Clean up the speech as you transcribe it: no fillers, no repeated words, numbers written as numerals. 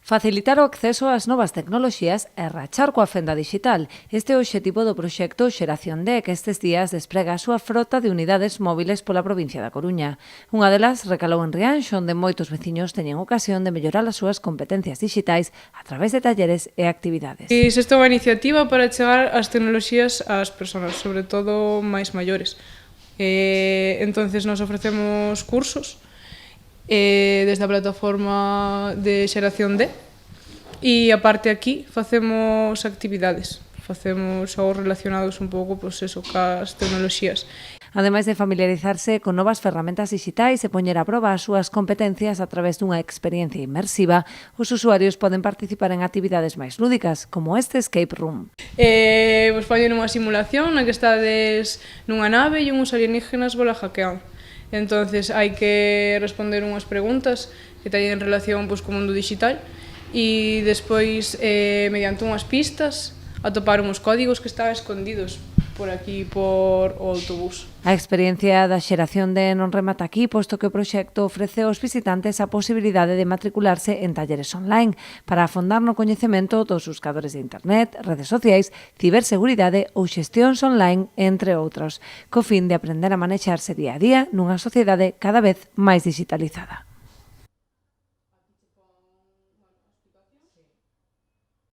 Facilitar o acceso ás novas tecnoloxías e rachar coa fenda digital. Este é o obxectivo do proxecto Xeración D, que estes días desprega a súa frota de unidades móviles pola provincia da Coruña. Unha delas recalou en Rianxo, onde moitos veciños teñen ocasión de mellorar as súas competencias digitais a través de talleres e actividades. Isto é unha iniciativa para chegar as tecnoloxías ás persoas, sobre todo máis maiores. Entonces nos ofrecemos cursos desde a plataforma de Xeración D e aparte aquí facemos actividades, facemos xogos relacionados un pouco cas tecnoloxías. Ademais de familiarizarse con novas ferramentas digitais e poñer a proba as súas competencias a través dunha experiencia inmersiva, os usuarios poden participar en actividades máis lúdicas, como este escape room. Vos poñen unha simulación na que estades nunha nave e uns alienígenas vos la hackean. Entonces hai que responder unhas preguntas que teñen relación co mundo digital e despois, mediante unhas pistas, atopar uns códigos que están escondidos por aquí, por o autobús. A experiencia da Xeración D non remata aquí, posto que o proxecto ofrece aos visitantes a posibilidade de matricularse en talleres online para afondar no coñecemento dos buscadores de internet, redes sociais, ciberseguridade ou xestións online, entre outros, co fin de aprender a manexarse día a día nunha sociedade cada vez máis digitalizada.